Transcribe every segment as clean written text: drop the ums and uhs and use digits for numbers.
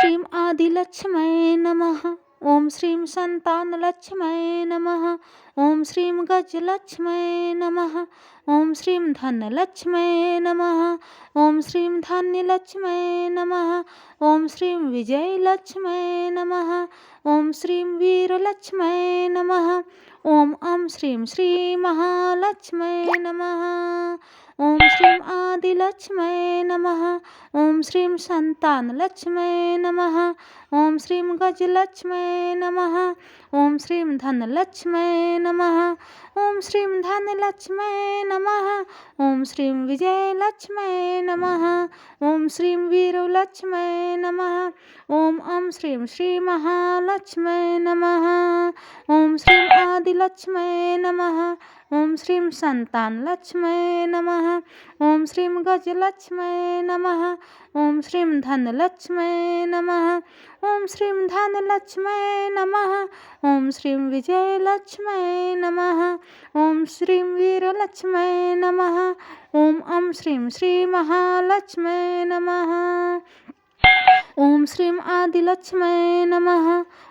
श्रीं आदिलक्ष्म्यै नमः। ॐ श्रीं सन्तानलक्ष्म्यै नमः। ॐ श्रीं गजलक्ष्म्यै नमः। ॐ श्रीं धनलक्ष्म्यै नमः। ॐ श्रीं धान्यलक्ष्म्यै नमः। ॐ श्रीं विजयलक्ष्म्यै नमः। ॐ श्रीं वीरलक्ष्म्यै नमः। ॐ श्रीं श्रीमहालक्ष्म्यै नमः। ॐ श्रीं आदिलक्ष्म्यै नमः। ॐ श्रीं सन्तानलक्ष्म्यै नमः। ॐ श्रीं गजलक्ष्म्यै नमः। ॐ श्रीं धनलक्ष्म्यै नमः। ॐ श्रीं धनलक्ष्म्यै नमः। ॐ श्रीं विजयलक्ष्म्यै नमः। ॐ श्रीं वीरलक्ष्म्यै नमः। ॐ श्रीं श्रीमहालक्ष्म्यै नमः। ॐ श्रीं आदिलक्ष्म्यै नमः। ॐ श्रीं सन्तानलक्ष्म्यै नमः। ॐ श्रीं गजलक्ष्म्यै नमः। ॐ श्रीं धनलक्ष्म्यै नमः। ॐ श्रीं धनलक्ष्म्यै नमः। ॐ श्रीं विजयलक्ष्म्यै नमः। ॐ श्रीं वीरलक्ष्म्यै नमः। ॐ श्रीं श्रीमहालक्ष्म्यै नमः। ॐ श्रीं आदिलक्ष्म्यै नमः।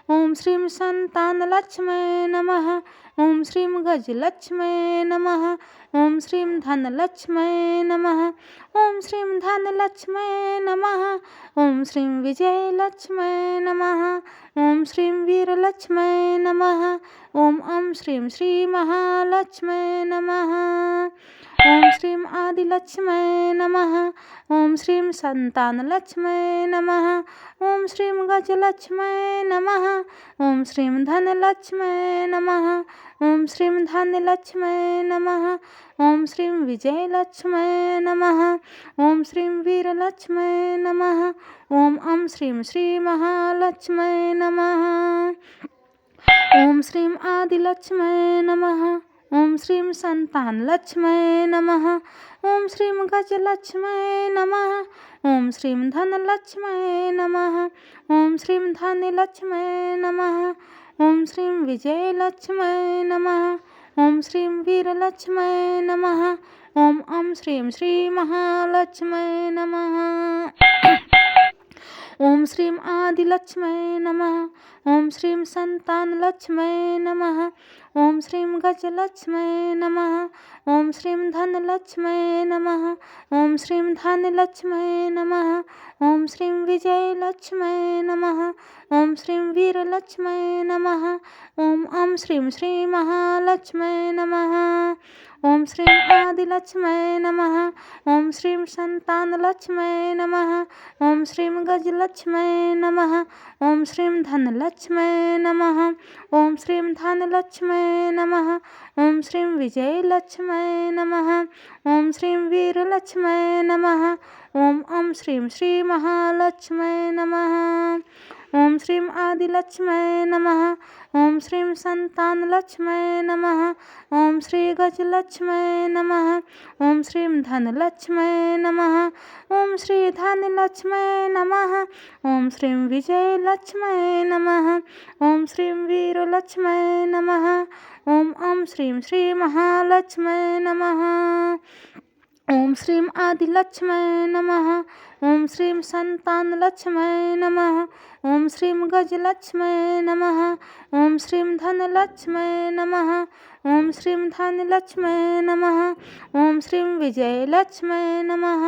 ॐ श्रीं सन्तानलक्ष्म्यै नमः। ॐ श्रीं गजलक्ष्म्यै नमः। ॐ श्रीं धनलक्ष्म्यै नमः। ॐ श्रीं धनलक्ष्म्यै नमः। ॐ श्रीं विजयलक्ष्म्यै नमः। ॐ श्रीं वीरलक्ष्म्यै नमः। ॐ श्रीं श्रीमहालक्ष्म्यै नमः। ॐ श्रीं आदिलक्ष्म्यै नमः। ॐ श्रीं सन्तानलक्ष्म्यै नमः। ॐ श्रीं गजलक्ष्म्यै नमः। ॐ श्रीं धनलक्ष्म्यै नमः। ॐ श्रीं धान्यलक्ष्म्यै नमः। ॐ श्रीं विजयलक्ष्म्यै नमः। ॐ श्रीं वीरलक्ष्म्यै नमः। ॐ श्रीं श्रीमहालक्ष्म्यै नमः। ॐ श्रीं आदिलक्ष्म्यै नमः। ॐ श्रीं सन्तानलक्ष्म्यै नमः। ॐ श्रीं गजलक्ष्म्यै नमः। ॐ श्रीं धनलक्ष्म्यै नमः। ॐ श्रीं धान्यलक्ष्म्यै नमः। ॐ श्रीं विजयलक्ष्म्यै नमः। ॐ श्रीं वीरलक्ष्म्यै नमः। ॐ श्रीं श्रीमहालक्ष्म्यै नमः। ॐ श्रीं आदिलक्ष्म्यै नमः। ॐ श्रीं सन्तानलक्ष्म्यै नमः। ॐ श्रीं गजलक्ष्म्यै नमः। ॐ श्रीं धनलक्ष्म्यै नमः। ॐ श्रीं धान्यलक्ष्म्यै नमः। ॐ श्रीं विजयलक्ष्म्यै नमः। ॐ श्रीं वीरलक्ष्म्यै नमः। ॐ श्रीं श्रीमहालक्ष्म्यै नमः। ॐ श्रीं आदिलक्ष्म्यै नमः। ॐ श्रीं सन्तानलक्ष्म्यै नमः। ॐ श्रीं गजलक्ष्म्यै नमः। ॐ श्रीं धनलक्ष्म्यै नमः। ॐ श्रीं धान्यलक्ष्म्यै नमः। ॐ श्रीं विजयलक्ष्म्यै नमः। ॐ श्रीं वीरलक्ष्म्यै नमः। ॐ श्रीं श्रीमहालक्ष्म्यै नमः। ॐ श्रीं आदिलक्ष्म्यै नमः। ॐ श्रीं सन्तानलक्ष्म्यै नमः। ॐ श्रीं गजलक्ष्म्यै नमः। ॐ श्रीं धनलक्ष्म्यै नमः। ॐ श्रीं धान्यलक्ष्म्यै नमः। ॐ श्रीं विजयलक्ष्म्यै नमः। ॐ श्रीं वीरलक्ष्म्यै नमः। ॐ श्रीं श्रीमहालक्ष्म्यै नमः। ॐ श्रीं आदिलक्ष्म्यै नमः। ॐ श्रीं सन्तानलक्ष्म्यै नमः। ॐ श्रीं गजलक्ष्म्यै नमः। ॐ श्रीं धनलक्ष्म्यै नमः। ॐ श्रीं धान्यलक्ष्म्यै नमः। ॐ श्रीं विजयलक्ष्म्यै नमः।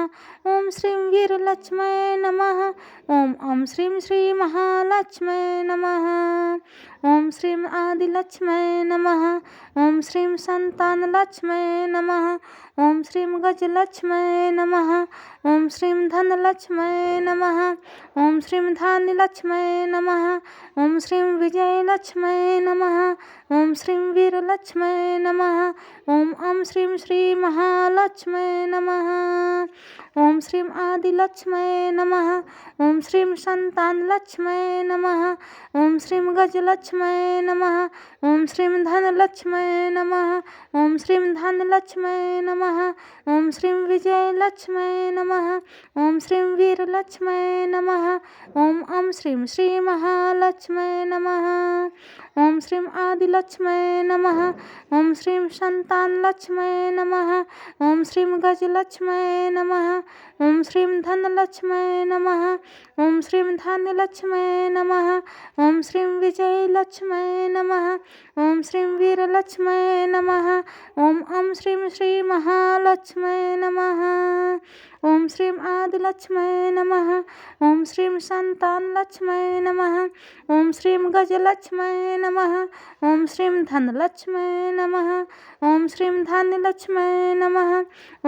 ॐ श्रीं वीरलक्ष्म्यै नमः। ॐ श्रीं श्रीमहालक्ष्म्यै नमः। ॐ श्रीं आदिलक्ष्म्यै नमः। ॐ श्रीं सन्तानलक्ष्म्यै नमः। ॐ श्रीं गजलक्ष्म्यै नमः। ॐ श्रीं धनलक्ष्म्यै नमः। ॐ श्रीं धान्यलक्ष्म्यै नमः। ॐ श्रीं विजयलक्ष्म्यै नमः। ॐ श्रीं वीरलक्ष्म्यै नमः। ॐ श्रीं श्रीमहालक्ष्म्यै नमः। ॐ श्रीं आदिलक्ष्म्यै नमः। ॐ श्रीं सन्तानलक्ष्म्यै नमः। ॐ श्रीं गजलक्ष्म्यै नमः। ॐ श्रीं धनलक्ष्म्यै नमः। ॐ श्रीं धान्यलक्ष्म्यै नमः। ॐ श्रीं विजयलक्ष्म्यै नमः। ॐ श्रीं वीरलक्ष्म्यै नमः। ओम श्रीं श्री महालक्ष्म्यै नमः। ओम श्रीं आदिलक्ष्म्यै नमः। ओम श्रीं संतानलक्ष्म्यै नमः। ओम श्रीं गजलक्ष्म्यै नमः। ओम श्रीं धनलक्ष्म्यै नमः। ओम श्रीं धान्यलक्ष्म्यै नमः। ओम श्रीं विजयलक्ष्म्यै नमः। ओम श्रीं वीरलक्ष्म्यै नमः। ओम श्रीं श्री महालक्ष्म्यै नमः। ओम श्रीं आदिलक्ष्म्यै नमः। ओम श्रीं संतानलक्ष्म्यै नमः। ओम श्रीं गजलक्ष्म्यै नमः। ओम श्रीं धनलक्ष्म्यै नमः। ओम श्रीं धान्यलक्ष्म्यै नमः।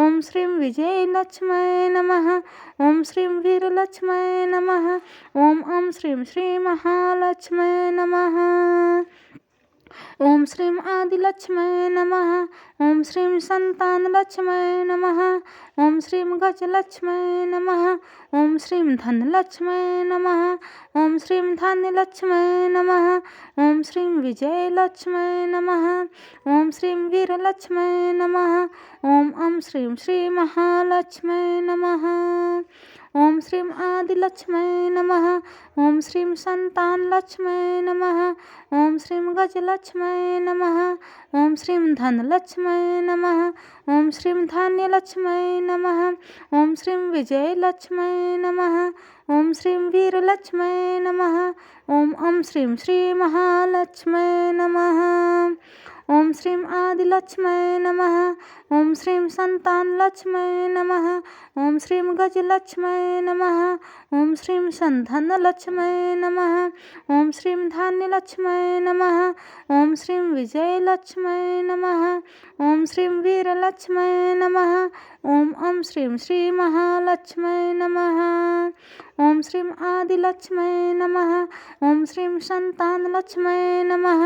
ओम श्रीं विजयलक्ष्म्यै नमः। ओम श्रीं वीरलक्ष्म्यै नमः। ओम श्रीं श्री महालक्ष्म्यै नमः। ओम श्रीं आदिलक्ष्म्यै नमः। ओम श्रीं संतानलक्ष्म्यै नमः। ओम श्रीं गजलक्ष्म्यै नमः। ओम श्रीं धनलक्ष्म्यै नमः। ओम श्रीं धान्यलक्ष्म्यै नमः। ओम श्रीं विजयलक्ष्म्यै नमः। ओम श्रीं वीरलक्ष्म्यै नमः। ओम श्रीं श्री महालक्ष्म्यै नमः। ओम श्रीं आदिलक्ष्म्यै नमः। ओम श्रीं संतानलक्ष्म्यै नमः। ओम श्रीं गजलक्ष्म्यै नमः। ओम श्रीं धनलक्ष्म्यै नमः। ओम श्रीं धान्यलक्ष्म्यै नमः। ओम श्रीं विजयलक्ष्म्यै नमः। ओम श्रीं वीरलक्ष्म्यै नमः। ओम श्रीं श्री महालक्ष्म्यै नमः। ओम श्रीं आदिलक्ष्म्यै नमः। ओम श्रीं संतानलक्ष्म्यै नमः। ओम श्रीं गजलक्ष्म्यै नमः। ओम श्रीं धनलक्ष्म्यै नमः। ओम श्रीं धान्यलक्ष्म्यै नमः। ओम श्रीं विजयलक्ष्म्यै नमः। ओम श्रीं वीरलक्ष्म्यै नमः। ओम श्रीं श्री महालक्ष्म्यै नमः। ओम श्रीं आदिलक्ष्म्यै नमः। ओम श्रीं संतानलक्ष्म्यै नमः।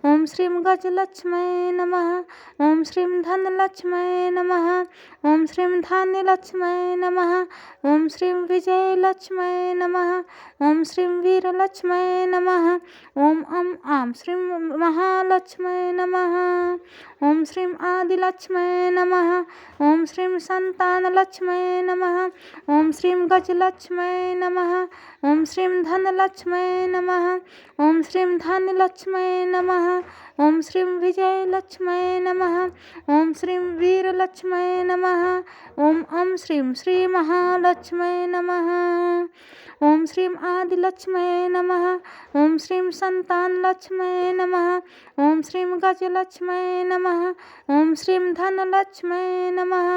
ओम श्रीं गजलक्ष्म्यै नमः। ओम श्रीं धनलक्ष्म्यै नमः। ओम श्रीं धान्यलक्ष्म्यै नमः। ओम श्रीं विजयलक्ष्म्यै नमः। ओम श्रीं वीरलक्ष्म्यै नमः। ओम श्रीं महालक्ष्म्यै नमः। ओम श्रीं आदिलक्ष्म्यै नमः। ओम श्रीं संतानलक्ष्म्यै नमः। ओम श्रीं गजलक्ष्म्यै नमः। ओम श्रीं धनलक्ष्म्यै नमः। ओम श्रीं धान्यलक्ष्म्यै नमः। ओम श्रीं विजयलक्ष्म्यै नमः। ओम श्रीं वीरलक्ष्म्यै नमः। ओम श्रीं श्री महालक्ष्म्यै नमः। ओम श्रीं आदिलक्ष्म्यै नमः। ओम श्रीं संतानलक्ष्म्यै नमः। ओम श्रीं गजलक्ष्म्यै नमः। ओम श्रीं धनलक्ष्म्यै नमः।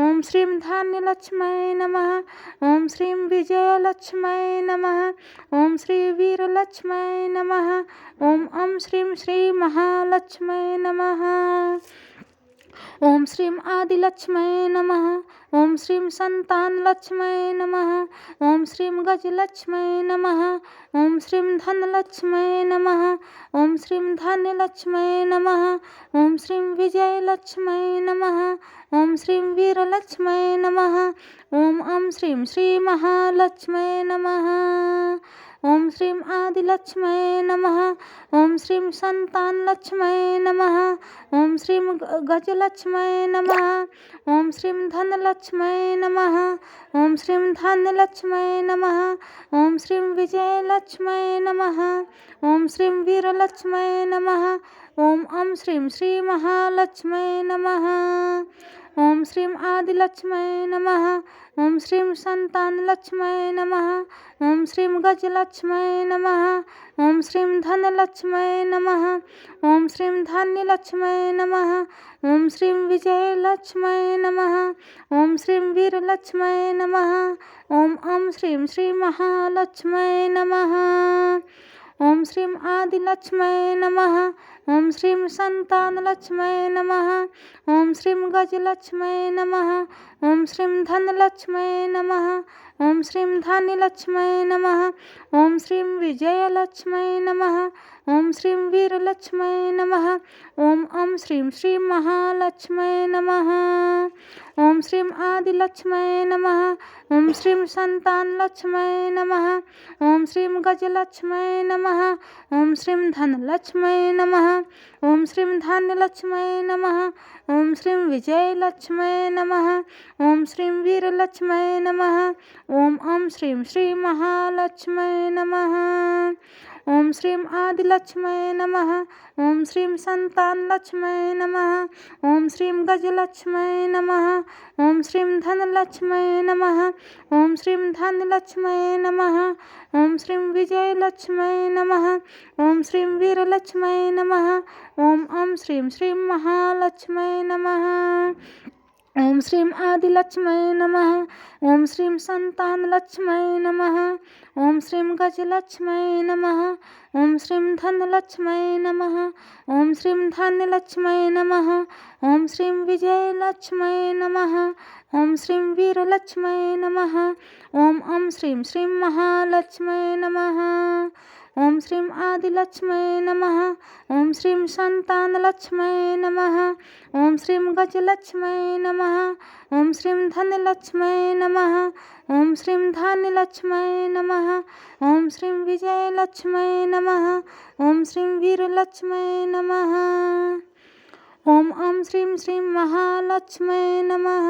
ओम श्रीं धान्यलक्ष्म्यै नमः। ओम श्रीं विजयलक्ष्म्यै नमः। ओम श्री वीरलक्ष्म्यै नमः। ओम श्रीं श्री महालक्ष्म्यै नमः। ओम श्रीं आदिलक्ष्म्यै नमः। ओम श्रीं संतानलक्ष्म्यै नमः। ओम श्रीं गजलक्ष्म्यै नमः। ओम श्रीं धनलक्ष्म्यै नमः। ओम श्रीं धान्यलक्ष्म्यै नमः। ओम श्रीं विजयलक्ष्म्यै नमः। ओम श्रीं वीरलक्ष्म्यै नमः। ओम श्रीं श्री महालक्ष्म्यै नमः। ओम श्रीं आदिलक्ष्म्यै नमः। ओम श्रीं संतानलक्ष्म्यै नमः। ओम श्रीं गजलक्ष्म्यै नमः। ओम श्रीं धनलक्ष्म्यै नमः। ओम श्रीं धान्यलक्ष्म्यै नमः। ओम श्रीं विजयलक्ष्म्यै नमः। ओम श्रीं वीरलक्ष्म्यै नमः। ओम श्रीं श्री महालक्ष्म्यै नमः। ओम श्रीं आदिलक्ष्म्यै नमः। ओम श्रीं संतानलक्ष्म्यै नमः। ओम श्रीं गजलक्ष्म्यै नमः। ओम श्रीं धनलक्ष्म्यै नमः। ओम श्रीं धान्यलक्ष्म्यै नमः। ओम श्रीं विजयलक्ष्म्यै नमः। ओम श्रीं वीरलक्ष्म्यै नमः। ओम श्रीं श्री महालक्ष्म्यै नमः। ओम श्रीं आदिलक्ष्म्यै नमः। ओम श्रीं संतानलक्ष्म्यै नमः। ओम श्रीं गजलक्ष्म्यै नमः। ओम श्रीं धनलक्ष्म्यै नमः। ओम श्रीं धान्यलक्ष्म्यै नमः। ओम श्रीं विजयलक्ष्म्यै नमः। ఓం శ్రీం వీరలక్ష్మై నమః. ఓం శ్రీం శ్రీం మహాలక్ష్మై నమః. ఓం శ్రీం ఆదిలక్ష్మై నమః. ఓం శ్రీం సంతానలక్ష్మై నమః. ఓం శ్రీం గజలక్ష్మై నమః. ఓం శ్రీం ధనలక్ష్మై నమః. ఓం శ్రీం ధాన్యలక్ష్మై నమః. ఓం శ్రీం విజయలక్ష్మై నమః. ఓం శ్రీం వీరలక్ష్మై నమః. ఓం శ్రీం శ్రీం మహాలక్ష్మై నమః. ఓం శ్రీం ఆదిలక్ష్మై నమః. ఓం శ్రీం సంతానలక్ష్మై నమః. ఓం శ్రీం గజలక్ష్మై నమః. ఓం శ్రీం ధనలక్ష్మై నమః. ఓం శ్రీం ధాన్యలక్ష్మై నమః. ఓం శ్రీం విజయలక్ష్మై నమః. ఓం శ్రీం వీరలక్ష్మై నమః. ఓం శ్రీం శ్రీం మహాలక్ష్మై నమః. ఓం శ్రీం ఆదిలక్ష్మై నమః. ఓం శ్రీం సంతానలక్ష్మై నమః. ఓం శ్రీం గజలక్ష్మై నమః. ఓం శ్రీం ధనలక్ష్మై నమః. ఓం శ్రీం ధాన్యలక్ష్మై నమః. ఓం శ్రీం విజయలక్ష్మై నమః. ఓం శ్రీం వీరలక్ష్మై నమః. ఓం శ్రీం శ్రీం మహాలక్ష్మై నమః. ఓం శ్రీం ఆదిలక్ష్మై నమః. ఓం శ్రీం సంతానలక్ష్మై నమః. ఓం శ్రీం గజలక్ష్మై నమః. ఓం శ్రీం ధనలక్ష్మై నమః. ఓం శ్రీం ధాన్యలక్ష్మై నమః. ఓం శ్రీం విజయలక్ష్మై నమః. ఓం శ్రీం వీరలక్ష్మై నమః. ఓం శ్రీం శ్రీం మహాలక్ష్మై నమః.